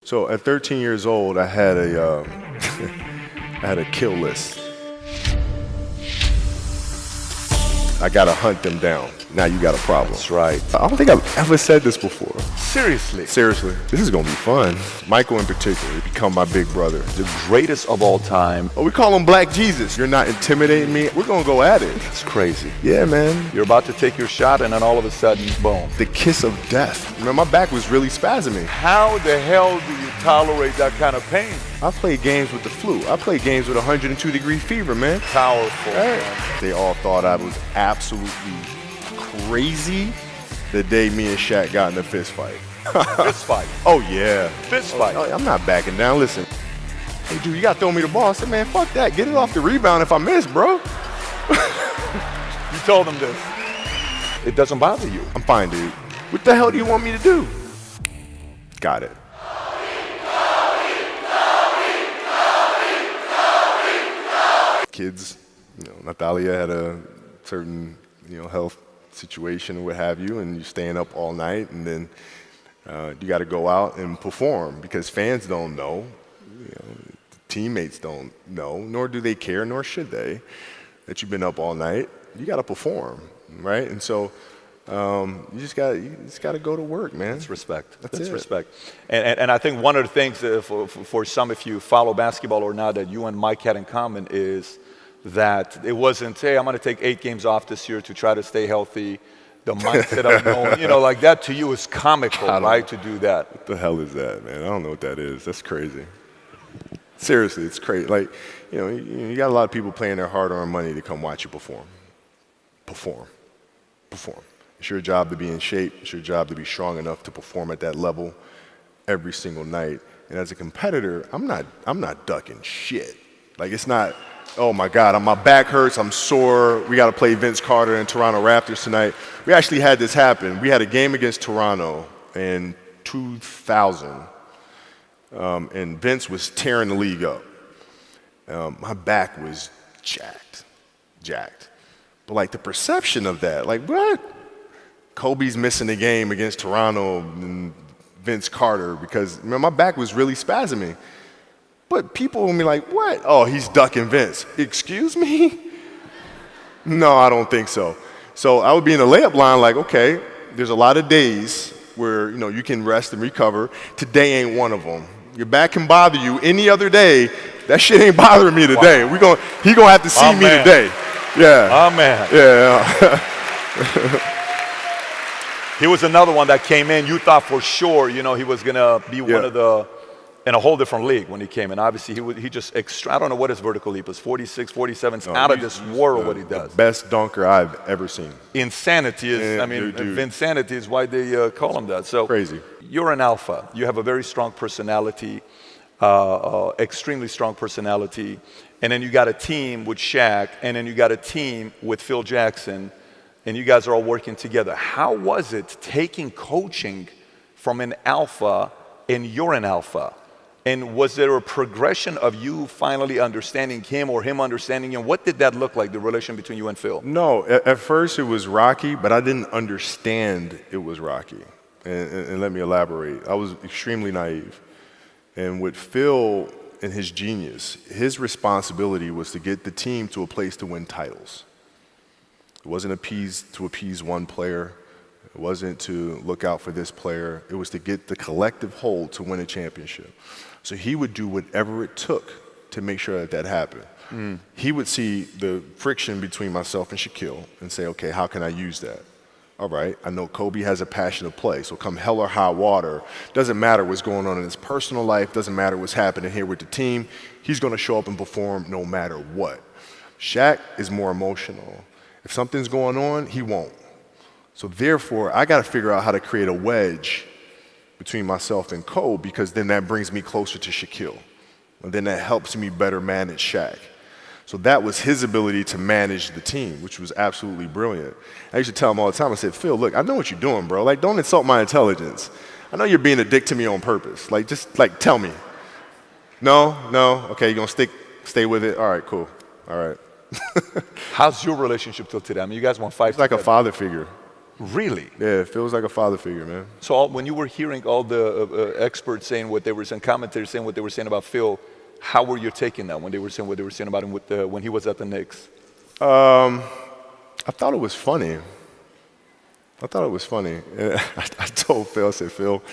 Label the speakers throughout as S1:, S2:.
S1: So at 13 years old, I had a I had a kill list. I gotta hunt them down. Now you got a problem.
S2: That's right.
S1: I don't think I've ever said this before.
S2: Seriously.
S1: Seriously, this is gonna be fun. Michael in particular, he become my big brother.
S2: The greatest of all time.
S1: Oh, we call him Black Jesus. You're not intimidating me. We're gonna go at it.
S2: It's crazy.
S1: Yeah, man.
S2: You're about to take your shot, and then all of a sudden, boom.
S1: The kiss of death. Man, my back was really spasming.
S2: How the hell do you tolerate that kind of pain?
S1: I played games with the flu. I played games with 102-degree fever, man.
S2: Powerful.
S1: Right.
S2: Man.
S1: They all thought I was absolutely crazy the day me and Shaq got in a fist fight.
S2: Fist fight.
S1: Oh, yeah.
S2: Fist fight.
S1: I'm not backing down. Listen, hey, dude, you got to throw me the ball. I said, man, fuck that. Get it off the rebound if I miss, bro.
S2: You told them this. It doesn't bother you.
S1: I'm fine, dude. What the hell do you want me to do? Got it. Kids, Natalia had a certain, health situation or what have you, and you're staying up all night, and then you got to go out and perform because fans don't know, teammates don't know, nor do they care, nor should they, that you've been up all night. You got to perform, right? And so you just got to go to work, man.
S2: That's respect.
S1: That's
S2: respect. And I think one of the things for some, if you follow basketball or not, that you and Mike had in common is that it wasn't, hey, I'm going to take 8 games off this year to try to stay healthy. The mindset of knowing, like that to you is comical, right, to do that.
S1: What the hell is that, man? I don't know what that is. That's crazy. Seriously, it's crazy. Like, you got a lot of people paying their hard-earned money to come watch you perform. Perform. It's your job to be in shape. It's your job to be strong enough to perform at that level every single night. And as a competitor, I'm not ducking shit. Like, it's not, oh my God, my back hurts, I'm sore, we got to play Vince Carter and Toronto Raptors tonight. We actually had this happen. We had a game against Toronto in 2000, and Vince was tearing the league up. My back was jacked. But like the perception of that, like what? Kobe's missing the game against Toronto and Vince Carter because my back was really spasming. But people will be like, what? Oh, he's ducking Vince. Excuse me? No, I don't think so. So I would be in the layup line like, okay, there's a lot of days where, you can rest and recover. Today ain't one of them. Your back can bother you any other day. That shit ain't bothering me today.
S2: Wow.
S1: He gonna have to see me today. Yeah.
S2: Oh, man.
S1: Yeah.
S2: He was another one that came in. You thought for sure, he was going to be one of the, in a whole different league when he came in. Obviously, he just I don't know what his vertical leap is, 46, 47. It's out of this world what he does.
S1: The best dunker I've ever seen.
S2: Insanity is, Vinsanity is why they call him that. So
S1: crazy.
S2: You're an alpha. You have a very strong personality, extremely strong personality. And then you got a team with Shaq, and then you got a team with Phil Jackson, and you guys are all working together. How was it taking coaching from an alpha and you're an alpha? And was there a progression of you finally understanding him or him understanding you? What did that look like, the relation between you and Phil?
S1: No, at first it was rocky, but I didn't understand it was rocky. And let me elaborate. I was extremely naive. And with Phil and his genius, his responsibility was to get the team to a place to win titles. It wasn't to appease one player. It wasn't to look out for this player. It was to get the collective whole to win a championship. So he would do whatever it took to make sure that happened. He would see the friction between myself and Shaquille and say, okay, how can I use that? All right, I know Kobe has a passion to play, so come hell or high water, doesn't matter what's going on in his personal life, doesn't matter what's happening here with the team, he's going to show up and perform no matter what. Shaq is more emotional. If something's going on, he won't. So therefore, I got to figure out how to create a wedge between myself and Kobe because then that brings me closer to Shaquille. And then that helps me better manage Shaq. So that was his ability to manage the team, which was absolutely brilliant. I used to tell him all the time, I said, Phil, look, I know what you're doing, bro. Like, don't insult my intelligence. I know you're being a dick to me on purpose. Like, just, tell me. No? Okay, you're going to stay with it? All right, cool. All right.
S2: How's your relationship till today? I mean, you guys won 5
S1: It's like a father figure.
S2: Really?
S1: Yeah, it feels like a father figure, man.
S2: So when you were hearing all the experts saying what they were saying, commentators saying what they were saying about Phil, how were you taking that when they were saying what they were saying about him when he was at the Knicks?
S1: I thought it was funny. I thought it was funny. I told Phil, I said, Phil,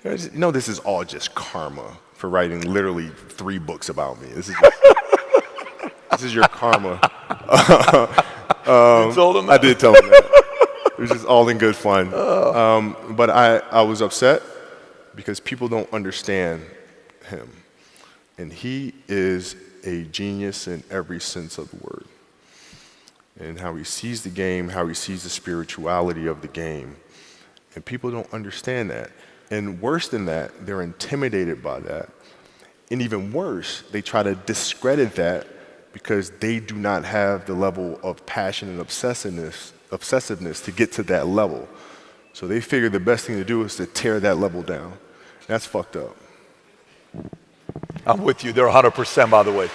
S1: this is all just karma for writing literally 3 books about me. This is your karma.
S2: You told him that?
S1: I did tell him that. It was just all in good fun. But I was upset because people don't understand him. And he is a genius in every sense of the word. And how he sees the game, how he sees the spirituality of the game. And people don't understand that. And worse than that, they're intimidated by that. And even worse, they try to discredit that because they do not have the level of passion and obsessiveness to get to that level. So they figure the best thing to do is to tear that level down. That's fucked up.
S2: I'm with you. They're 100%, by the way.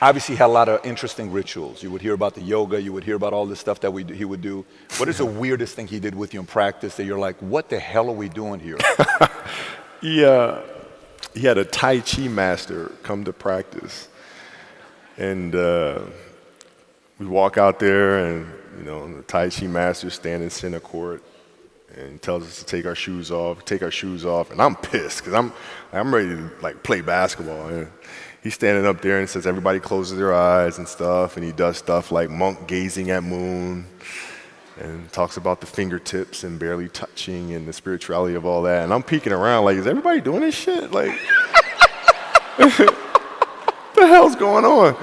S2: Obviously, he had a lot of interesting rituals. You would hear about the yoga. You would hear about all this stuff that he would do. What is the weirdest thing he did with you in practice that you're like, what the hell are we doing here?
S1: He had a Tai Chi master come to practice. And we walk out there, and the Tai Chi master standing in center court and tells us to take our shoes off. And I'm pissed because I'm ready to play basketball. And he's standing up there and says everybody closes their eyes and stuff, and he does stuff like monk gazing at moon and talks about the fingertips and barely touching and the spirituality of all that. And I'm peeking around like, is everybody doing this shit? Like, what the hell's going on?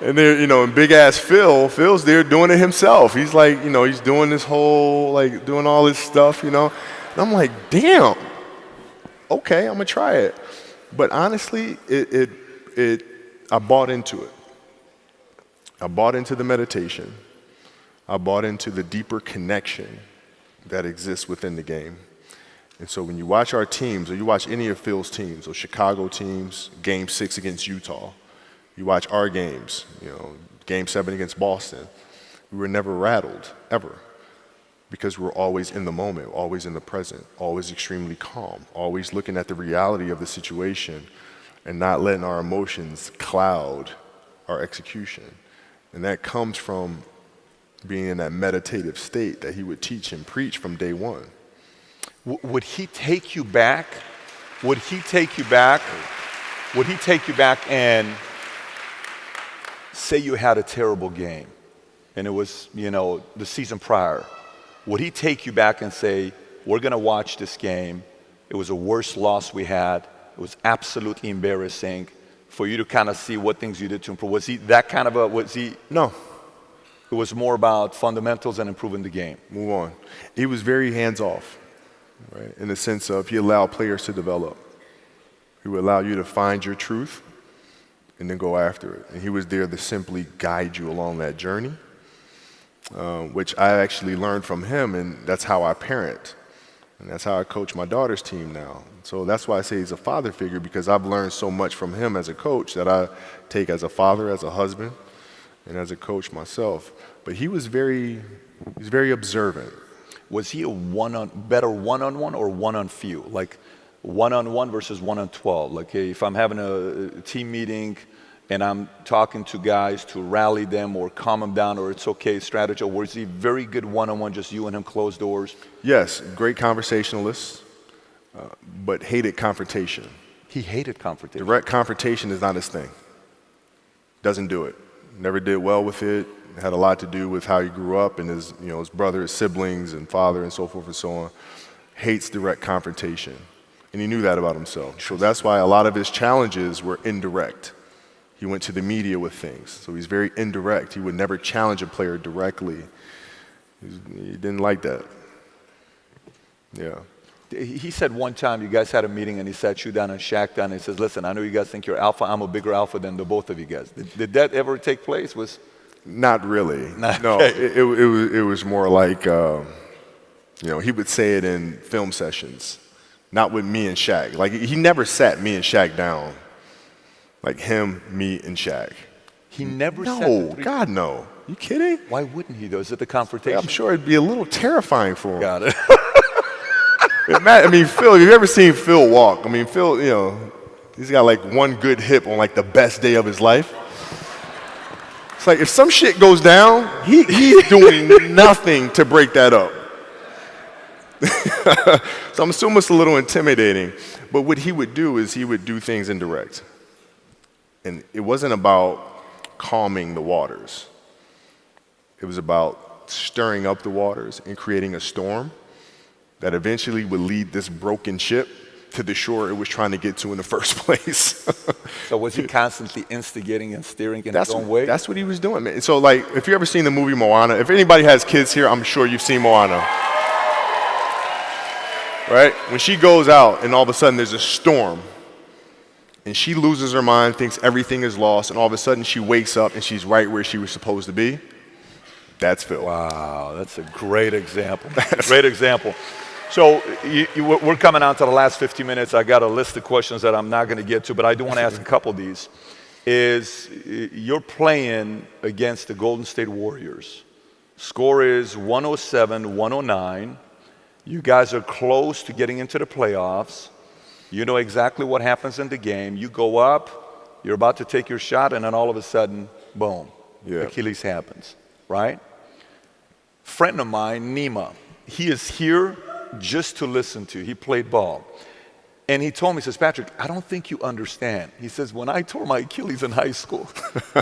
S1: And there, and big ass Phil's there doing it himself. He's like, he's doing this whole, doing all this stuff, And I'm like, damn, okay, I'm gonna try it. But honestly, I bought into it. I bought into the meditation. I bought into the deeper connection that exists within the game. And so when you watch our teams, or you watch any of Phil's teams, or Chicago teams, Game 6 against Utah, you watch our games, Game 7 against Boston, we were never rattled, ever. Because we're always in the moment, always in the present, always extremely calm, always looking at the reality of the situation and not letting our emotions cloud our execution. And that comes from being in that meditative state that he would teach and preach from day one.
S2: Would he take you back? Would he take you back and say you had a terrible game and it was, the season prior? Would he take you back and say, we're going to watch this game. It was the worst loss we had. It was absolutely embarrassing for you to kind of see what things you did to improve. Was he that kind of
S1: No.
S2: It was more about fundamentals and improving the game.
S1: Move on. He was very hands-off, right? In the sense of he allowed players to develop. He would allow you to find your truth and then go after it. And he was there to simply guide you along that journey, which I actually learned from him, and that's how I parent. And that's how I coach my daughter's team now. So that's why I say he's a father figure, because I've learned so much from him as a coach that I take as a father, as a husband, and as a coach myself. But he's very observant.
S2: Was he better one-on-one or one-on-few? Like one-on-one versus one-on-12? Like if I'm having a team meeting and I'm talking to guys to rally them or calm them down, or it's okay strategy, or was he very good one-on-one, just you and him, closed doors?
S1: Yes, great conversationalist, but hated confrontation.
S2: He hated confrontation.
S1: Direct confrontation is not his thing. Doesn't do it. Never did well with it. It had a lot to do with how he grew up and his brother, his siblings, and father, and so forth and so on. Hates direct confrontation, and he knew that about himself. So that's why a lot of his challenges were indirect. He went to the media with things, so he's very indirect. He would never challenge a player directly. He didn't like that. Yeah.
S2: He said one time you guys had a meeting and he sat you down and Shaq down and he says, listen, I know you guys think you're alpha. I'm a bigger alpha than the both of you guys. Did that ever take place?
S1: Not really. No,
S2: okay.
S1: it was more like, he would say it in film sessions, not with me and Shaq. Like, he never sat me and Shaq down. Like him, me, and Shaq.
S2: He never said
S1: No,
S2: the three.
S1: God, no. You kidding?
S2: Why wouldn't he, though? Is it the confrontation?
S1: I'm sure it'd be a little terrifying for him.
S2: Got it.
S1: I mean, Phil, have you ever seen Phil walk? I mean, Phil, you know, he's got like one good hip on like the best day of his life. It's like if some shit goes down, he's doing nothing to break that up. So I'm assuming it's a little intimidating. But what he would do is he would do things indirect. And it wasn't about calming the waters. It was about stirring up the waters and creating a storm that eventually would lead this broken ship to the shore it was trying to get to in the first place.
S2: So was he constantly instigating and steering in his own way?
S1: That's what he was doing, man. So, like, if you ever seen the movie Moana, if anybody has kids here, I'm sure you've seen Moana. Right? When she goes out and all of a sudden there's a storm and she loses her mind, thinks everything is lost, and all of a sudden she wakes up and she's right where she was supposed to be, that's Phil.
S2: Wow, that's a great example. Great example. So we're coming on to the last 50 minutes. I got a list of questions that I'm not going to get to, but I do want to ask a couple of these. You're playing against the Golden State Warriors. Score is 107-109. You guys are close to getting into the playoffs. You know exactly what happens in the game. You go up, you're about to take your shot, and then all of a sudden, boom, Achilles happens, right? Friend of mine, Nima, he is here just to listen to. He played ball. And he told me, he says, Patrick, I don't think you understand. He says, when I tore my Achilles in high school,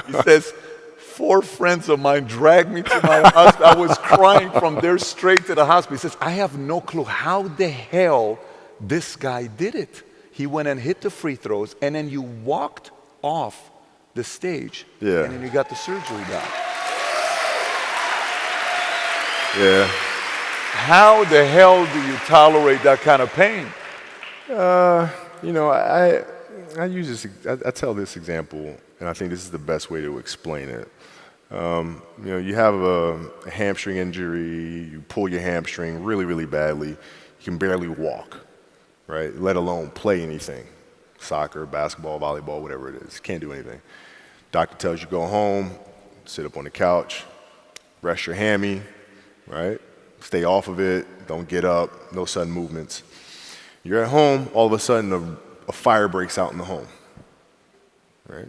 S2: he says, 4 friends of mine dragged me to my hospital. I was crying from there straight to the hospital. He says, I have no clue how the hell this guy did it. He went and hit the free throws, and then you walked off the stage, and then you got the surgery done.
S1: Yeah.
S2: How the hell do you tolerate that kind of pain?
S1: You know, I use this. I tell this example, and I think this is the best way to explain it. You know, you have a hamstring injury. You pull your hamstring really, really badly. You can barely walk, right? Let alone play anything, soccer, basketball, volleyball, whatever it is. Can't do anything. Doctor tells you go home, sit up on the couch, rest your hammy, right? Stay off of it, don't get up, no sudden movements. You're at home, all of a sudden a fire breaks out in the home, right?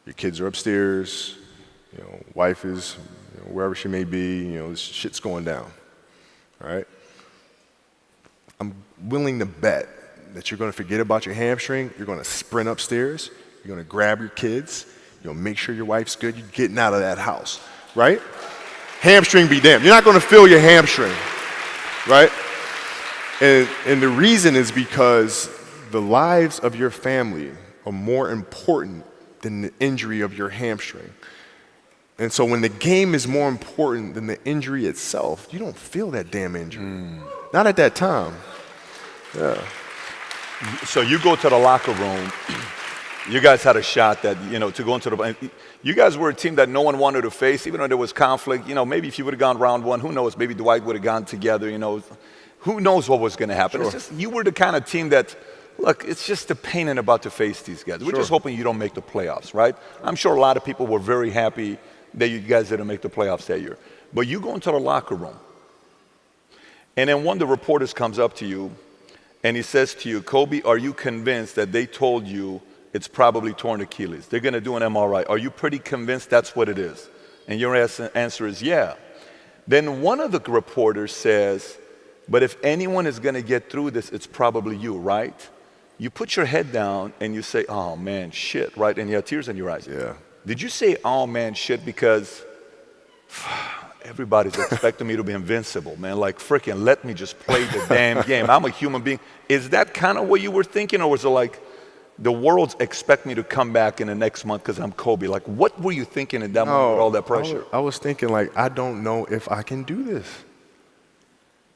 S1: Your kids are upstairs, you know, wife is wherever she may be, you know, shit's going down, right? I'm willing to bet that you're gonna forget about your hamstring, you're gonna sprint upstairs, you're gonna grab your kids, you're gonna make sure your wife's good, you're getting out of that house, right? Hamstring be damned. You're not going to feel your hamstring, right? And the reason is because the lives of your family are more important than the injury of your hamstring. And so when the game is more important than the injury itself, you don't feel that damn injury. Not at that time. Yeah.
S2: So you go to the locker room. You guys had a shot that, you know, to go into the. You guys were a team that no one wanted to face, even though there was conflict. You know, maybe if you would have gone round one, who knows? Maybe Dwight would have gone together. You know, who knows what was going to happen? It's just you were the kind of team that, look, it's just a pain in the butt to face these guys. We're just hoping you don't make the playoffs, right? I'm sure a lot of people were very happy that you guys didn't make the playoffs that year. But you go into the locker room, and then one of the reporters comes up to you, and he says to you, Kobe, are you convinced that they told you it's probably torn Achilles? They're going to do an MRI. Are you pretty convinced that's what it is? And your answer is yeah. Then one of the reporters says, but if anyone is going to get through this, it's probably you, right? You put your head down and you say, oh man, shit, right? And you have tears in your eyes.
S1: Yeah.
S2: Did you say, oh man, shit, because everybody's expecting me to be invincible, man? Like, freaking let me just play the damn game. I'm a human being. Is that kind of what you were thinking? Or was it like, the world expect me to come back in the next month because I'm Kobe? Like, what were you thinking in that moment with all that pressure?
S1: I was thinking, like, I don't know if I can do this.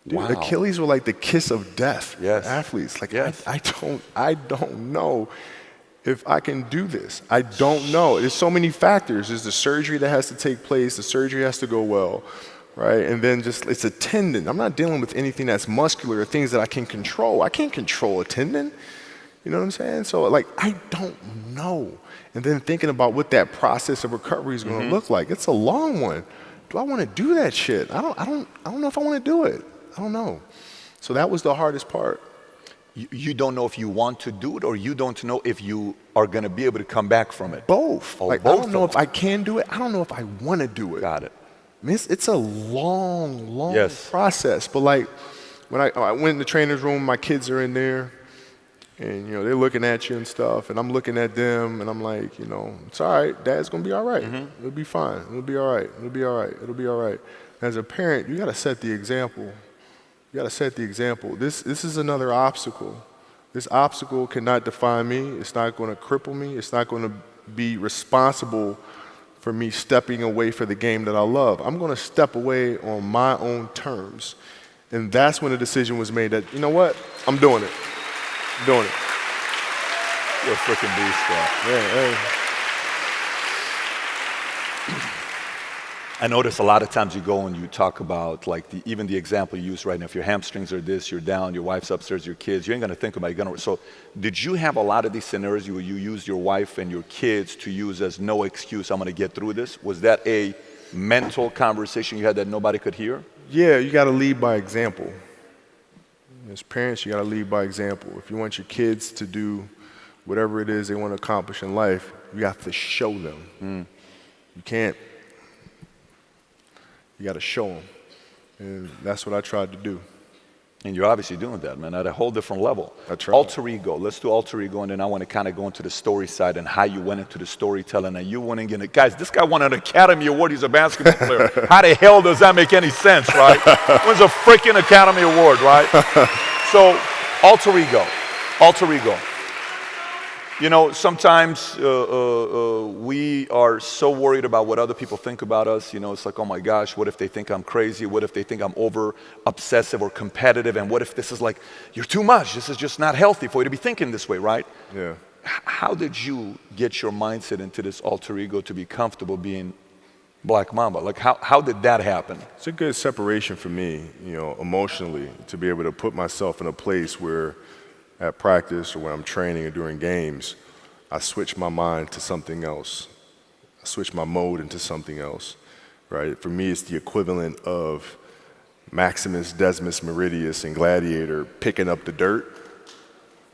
S1: Dude,
S2: wow.
S1: Achilles were like the kiss of death for athletes. Like, I don't know if I can do this. I don't know. There's so many factors. There's the surgery that has to take place. The surgery has to go well, right? And then just, it's a tendon. I'm not dealing with anything that's muscular or things that I can control. I can't control a tendon. You know what I'm saying? So, like, I don't know. And then thinking about what that process of recovery is going to look like. It's a long one. Do I want to do that shit? I don't know if I want to do it. I don't know. So that was the hardest part.
S2: You don't know if you want to do it, or you don't know if you are going to be able to come back from it?
S1: Both.
S2: Oh,
S1: like,
S2: both
S1: I don't know if I can do it. I don't know if I want to do it.
S2: Got it.
S1: I mean, it's a long
S2: Yes.
S1: process. But like, when I went in the trainer's room, my kids are in there, and you know they're looking at you and stuff, and I'm looking at them, and I'm like, you know, it's all right. Dad's gonna be all right. It'll be fine. It'll be all right. It'll be all right. It'll be all right. As a parent, you gotta set the example. You gotta set the example. This is another obstacle. This obstacle cannot define me. It's not gonna cripple me. It's not gonna be responsible for me stepping away for the game that I love. I'm gonna step away on my own terms. And that's when the decision was made that, you know what, I'm doing it. I'm doing it.
S2: You're a freaking beast, bro.
S1: Yeah, hey.
S2: I notice a lot of times you go and you talk about, like, even the example you use right now. If your hamstrings are this, you're down, your wife's upstairs, your kids, you ain't gonna think about it. So did you have a lot of these scenarios where you used your wife and your kids to use as no excuse, I'm gonna get through this? Was that a mental conversation you had that nobody could hear?
S1: Yeah, you gotta lead by example. As parents, you gotta lead by example. If you want your kids to do whatever it is they wanna accomplish in life, you have to show them. You can't. You got to show them. And that's what I tried to do.
S2: And you're obviously doing that, man, at a whole different level.
S1: I tried.
S2: Alter ego. Let's do alter ego, and then I want to kind of go into the story side and how you went into the storytelling. And you went in it. Guys, this guy won an Academy Award. He's a basketball player. How the hell does that make any sense, right? Wins a freaking Academy Award, right? So, alter ego. Alter ego. You know, sometimes we are so worried about what other people think about us. You know, it's like, oh my gosh, what if they think I'm crazy? What if they think I'm over obsessive or competitive? And what if this is like, you're too much. This is just not healthy for you to be thinking this way, right?
S1: Yeah.
S2: How did you get your mindset into this alter ego to be comfortable being Black Mamba? Like, how did that happen?
S1: It's a good separation for me, you know, emotionally, to be able to put myself in a place where at practice or when I'm training or during games, I switch my mind to something else. I switch my mode into something else, right? For me, it's the equivalent of Maximus Decimus Meridius in Gladiator picking up the dirt,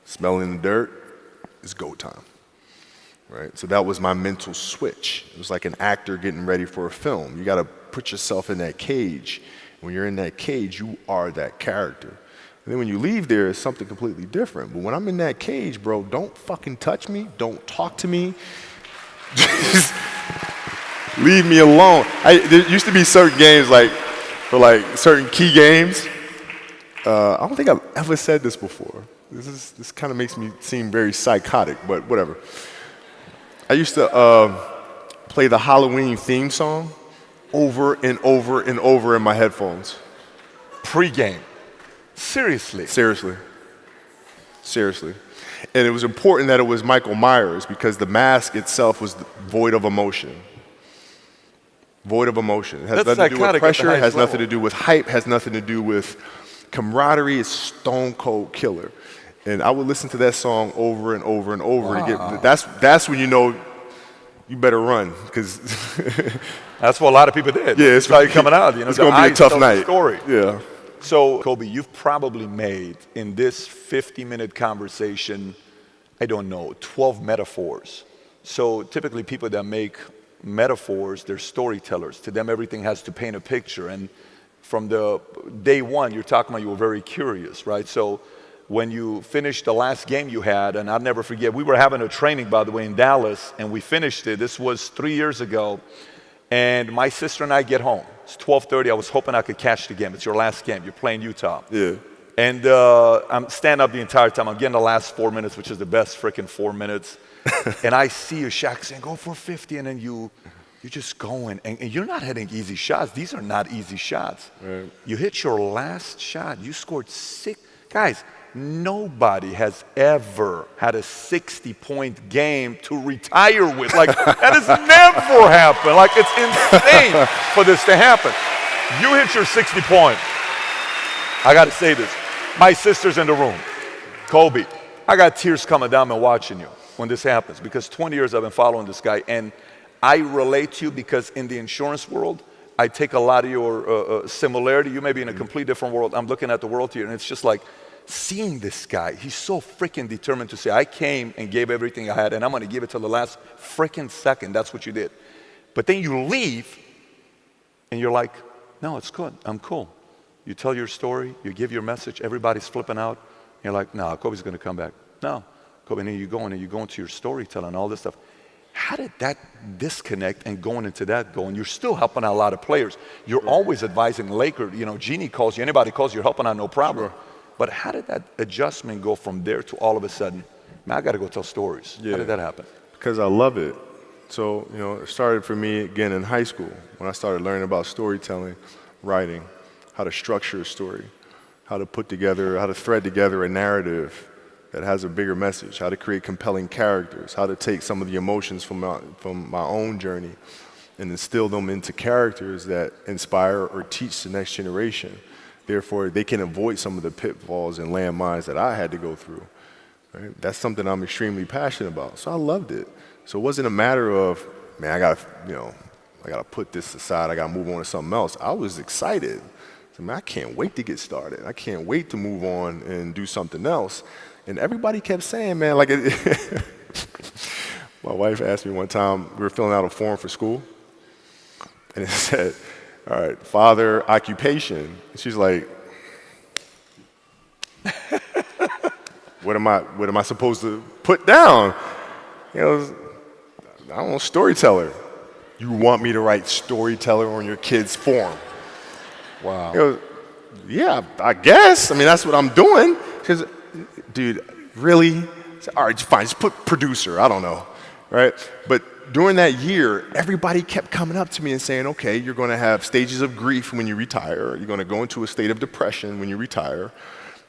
S1: smelling the dirt. It's go time, right? So that was my mental switch. It was like an actor getting ready for a film. You got to put yourself in that cage. When you're in that cage, you are that character. And then when you leave there, it's something completely different. But when I'm in that cage, bro, don't fucking touch me. Don't talk to me. Just leave me alone. There used to be certain games, like, for like certain key games. I don't think I've ever said this before. This kind of makes me seem very psychotic, but whatever. I used to play the Halloween theme song over and over and over in my headphones.
S2: Pre-game. Seriously?
S1: Seriously. And it was important that it was Michael Myers because the mask itself was void of emotion. Void of emotion. It has nothing to do with pressure, it has nothing to do with hype, has nothing to do with camaraderie. It's stone cold killer. And I would listen to that song over and over and over to get, that's when you know you better run, because
S2: that's what a lot of people did.
S1: Yeah, it's
S2: like coming out. You know,
S1: it's going to be a tough night.
S2: Story.
S1: Yeah.
S2: So, Kobe, you've probably made in this 50-minute conversation, I don't know, 12 metaphors. So typically people that make metaphors, they're storytellers. To them, everything has to paint a picture. And from the day one, you're talking about you were very curious, right? So when you finished the last game you had, and I'll never forget, we were having a training, by the way, in Dallas, and we finished it. This was 3 years ago. And my sister and I get home. It's 12:30. I was hoping I could catch the game. It's your last game. You're playing Utah.
S1: Yeah.
S2: And I'm standing up the entire time. I'm getting the last 4 minutes, which is the best freaking 4 minutes. And I see you, Shaq, saying, go for 50. And then you're just going. And you're not hitting easy shots. These are not easy shots.
S1: Right.
S2: You hit your last shot. You scored 6. Guys, nobody has ever had a 60-point game to retire with. Like, that has never happened. Like, it's insane for this to happen. You hit your 60-point. I got to say this. My sister's in the room. Kobe, I got tears coming down and watching you. when this happens, because 20 years I've been following this guy, and I relate to you because in the insurance world, I take a lot of your similarity. You may be in a complete different world. I'm looking at the world here, and it's just like seeing this guy. He's so freaking determined to say, I came and gave everything I had, and I'm going to give it till the last freaking second. That's what you did. But then you leave, and you're like, no, it's good. I'm cool. You tell your story. You give your message. Everybody's flipping out. You're like, no, Kobe's going to come back. No. Kobe, and then you go into your storytelling, all this stuff. How did that disconnect and going into that go? And you're still helping out a lot of players. You're always advising Laker. You know, Jeannie calls you, anybody calls you, you're helping out, no problem. Sure. But how did that adjustment go from there to all of a sudden, man, I got to go tell stories? Yeah. How did that happen?
S1: Because I love it. So, you know, it started for me again in high school when I started learning about storytelling, writing, how to structure a story, how to put together, how to thread together a narrative that has a bigger message, how to create compelling characters, how to take some of the emotions from my own journey and instill them into characters that inspire or teach the next generation. Therefore, they can avoid some of the pitfalls and landmines that I had to go through. Right? That's something I'm extremely passionate about. So I loved it. So it wasn't a matter of, man, I gotta put this aside, I gotta move on to something else. I was excited. So, man, I can't wait to get started. I can't wait to move on and do something else. And everybody kept saying, man, like, my wife asked me one time, we were filling out a form for school, and it said, all right, father, occupation. And she's like, what am I supposed to put down? You know, I don't know, storyteller. You want me to write storyteller on your kid's form?
S2: Wow.
S1: You know, yeah, I guess. I mean, that's what I'm doing. Because, dude, really? All right, fine, just put producer, I don't know, right? But during that year, everybody kept coming up to me and saying, okay, you're going to have stages of grief when you retire. You're going to go into a state of depression when you retire.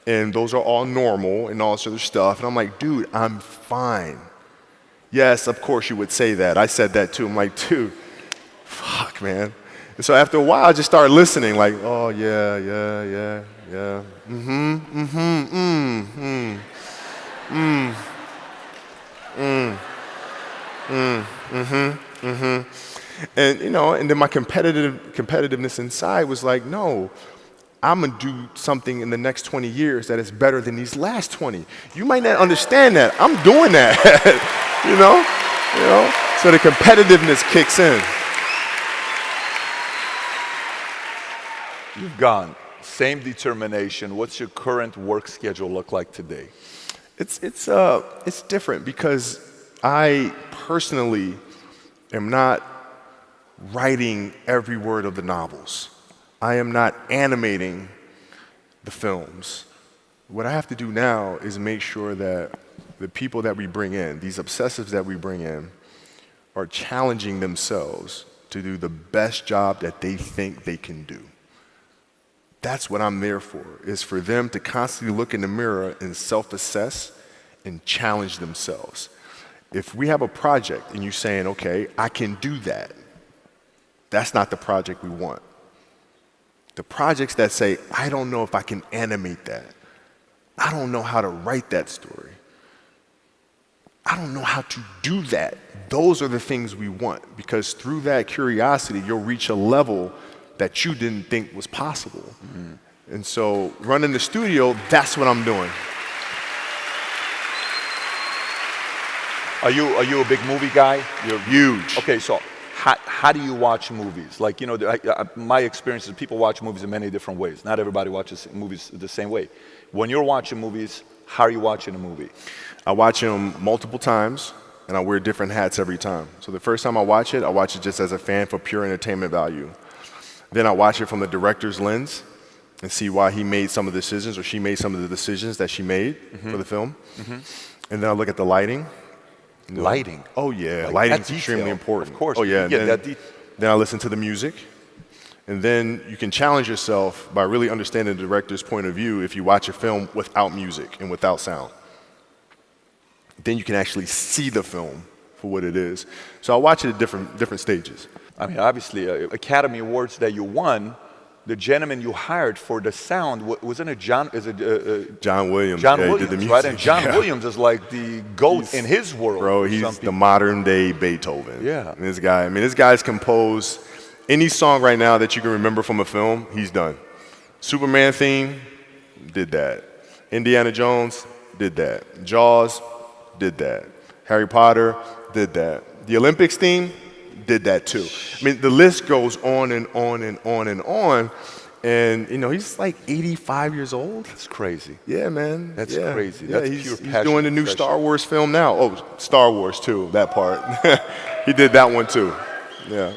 S1: And those are all normal and all this other stuff. And I'm like, dude, I'm fine. Yes, of course you would say that. I said that too. I'm like, dude, fuck, man. And so after a while, I just started listening, like, oh, yeah, And, you know, and then my competitiveness inside was like, no, I'm gonna do something in the next 20 years that is better than these last 20. You might not understand that. I'm doing that, you know? So the competitiveness kicks in.
S2: You've gone, same determination. What's your current work schedule look like today?
S1: It's different because I personally am not writing every word of the novels. I am not animating the films. What I have to do now is make sure that the people that we bring in, these obsessives that we bring in, are challenging themselves to do the best job that they think they can do. That's what I'm there for, is for them to constantly look in the mirror and self-assess and challenge themselves. If we have a project and you're saying, okay, I can do that, that's not the project we want. The projects that say, I don't know if I can animate that. I don't know how to write that story. I don't know how to do that. Those are the things we want, because through that curiosity, you'll reach a level that you didn't think was possible. Mm-hmm. And so running the studio, that's what I'm doing.
S2: Are you a big movie guy?
S1: You're huge.
S2: Okay, so how do you watch movies? Like, you know, my experience is people watch movies in many different ways. Not everybody watches movies the same way. When you're watching movies, how are you watching a movie?
S1: I watch them multiple times, and I wear different hats every time. So the first time I watch it just as a fan for pure entertainment value. Then I watch it from the director's lens and see why he made some of the decisions, or she made some of the decisions that she made for the film. Mm-hmm. And then I look at the lighting.
S2: Lighting?
S1: Oh, yeah. Like, lighting's extremely important.
S2: Of course.
S1: Oh, yeah. Then I listen to the music. And then you can challenge yourself by really understanding the director's point of view if you watch a film without music and without sound. Then you can actually see the film for what it is. So I watch it at different stages.
S2: I mean, obviously, Academy Awards that you won, the gentleman you hired for the sound, wasn't it John? Is it
S1: John Williams.
S2: John
S1: yeah, he
S2: Williams,
S1: did the music.
S2: right? And John
S1: Yeah.
S2: Williams is like the GOAT in his world.
S1: Bro,
S2: for
S1: he's
S2: some
S1: the
S2: people.
S1: modern day Beethoven.
S2: Yeah.
S1: And this guy's composed any song right now that you can remember from a film, he's done. Superman theme, did that. Indiana Jones, did that. Jaws, did that. Harry Potter, did that. The Olympics theme, did that too. I mean, the list goes on and on and on and on. And, you know, he's like 85 years old.
S2: That's crazy.
S1: Yeah, man.
S2: That's
S1: yeah.
S2: crazy.
S1: Yeah,
S2: That's
S1: he's,
S2: pure
S1: he's
S2: passion
S1: doing the new
S2: expression.
S1: Star Wars film now. Oh, Star Wars too, that part. He did that one too. Yeah.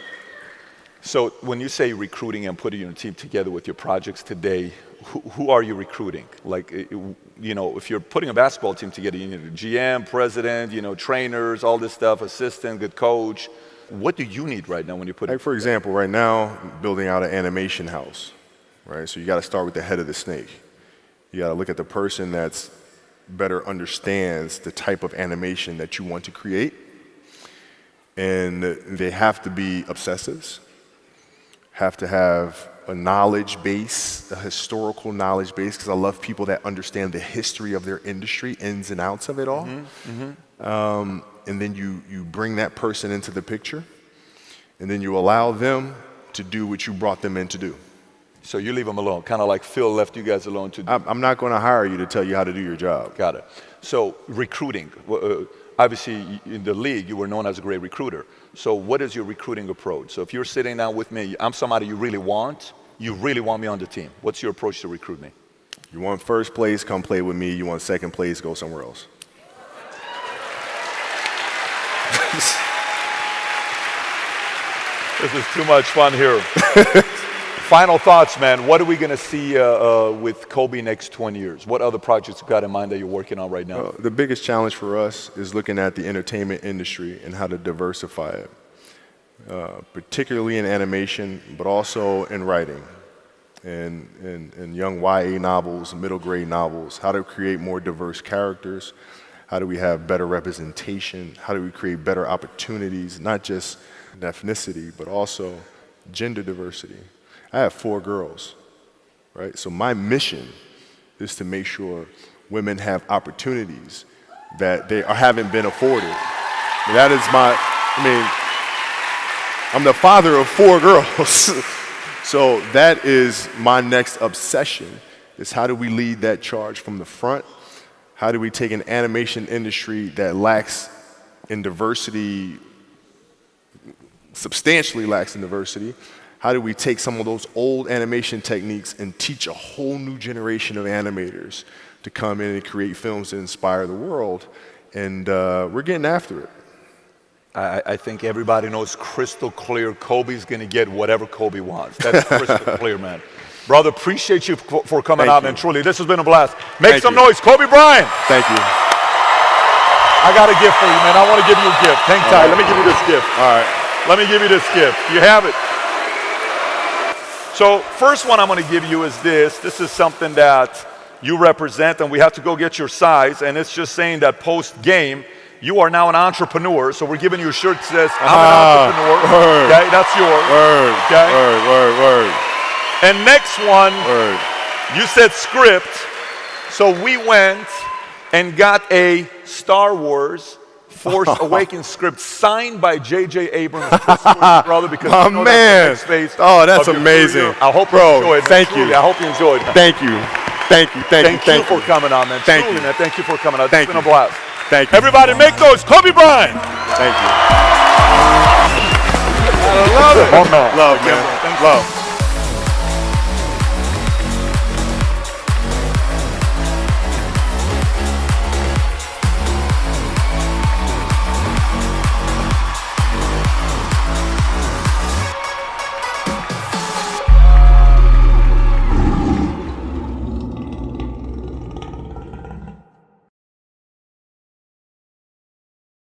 S2: So when you say recruiting and putting your team together with your projects today, who are you recruiting? Like, you know, if you're putting a basketball team together, you need a GM, president, you know, trainers, all this stuff, assistant, good coach. What do you need right now when you put
S1: Like, for example, right now, building out an animation house, right? So you got to start with the head of the snake. You got to look at the person that's better understands the type of animation that you want to create. And they have to be obsessives, have to have a knowledge base, a historical knowledge base, because I love people that understand the history of their industry, ins and outs of it all. And then you bring that person into the picture, and then you allow them to do what you brought them in to do.
S2: So you leave them alone, kind of like Phil left you guys alone to do.
S1: I'm not going to hire you to tell you how to do your job.
S2: Got it. So recruiting, obviously in the league you were known as a great recruiter. So what is your recruiting approach? So if you're sitting down with me, I'm somebody you really want me on the team. What's your approach to recruit me?
S1: You want first place, come play with me. You want second place, go somewhere else.
S2: This is too much fun here. Final thoughts, man. What are we going to see with Kobe next 20 years? What other projects you got in mind that you're working on right now?
S1: The biggest challenge for us is looking at the entertainment industry and how to diversify it, particularly in animation, but also in writing and young YA novels, middle grade novels, how to create more diverse characters, how do we have better representation, how do we create better opportunities, not just ethnicity, but also gender diversity. I have 4 girls, right? So my mission is to make sure women have opportunities that they haven't been afforded. That is I'm the father of 4 girls. So that is my next obsession, is how do we lead that charge from the front? How do we take an animation industry that lacks in diversity, substantially lacks in diversity? How do we take some of those old animation techniques and teach a whole new generation of animators to come in and create films that inspire the world? And we're getting after it.
S2: I think everybody knows crystal clear Kobe's going to get whatever Kobe wants. That's crystal clear, man. Brother, appreciate you for coming out, man. Truly, this has been a blast. Make some noise, Kobe Bryant.
S1: Thank you.
S2: I got a gift for you, man. I want to give you a gift. Hang tight. Let me give you this gift.
S1: All right.
S2: Let me give you this gift. You have it. So first one I'm going to give you is this. This is something that you represent, and we have to go get your size. And it's just saying that post-game, you are now an entrepreneur. So we're giving you a shirt that says, I'm an entrepreneur.
S1: Word.
S2: Okay, that's yours.
S1: Word.
S2: Okay?
S1: Word.
S2: And next one,
S1: Word.
S2: you said script. So we went and got a Star Wars Force Awakens script signed by J.J. Abrams, brother, because
S1: Oh,
S2: you know
S1: man.
S2: that's the next phase.
S1: Oh, that's
S2: of your
S1: amazing.
S2: career. I hope
S1: Bro,
S2: you enjoyed it.
S1: thank
S2: Truly,
S1: you.
S2: I hope you enjoyed it.
S1: Thank you. Thank you
S2: for coming on, man.
S1: Thank
S2: Truly,
S1: you.
S2: man. Thank you for coming on.
S1: Thank
S2: It's been
S1: you.
S2: a blast.
S1: Thank you.
S2: Everybody make those. Kobe Bryant.
S1: Thank you.
S2: I love it.
S1: Love, man. Love.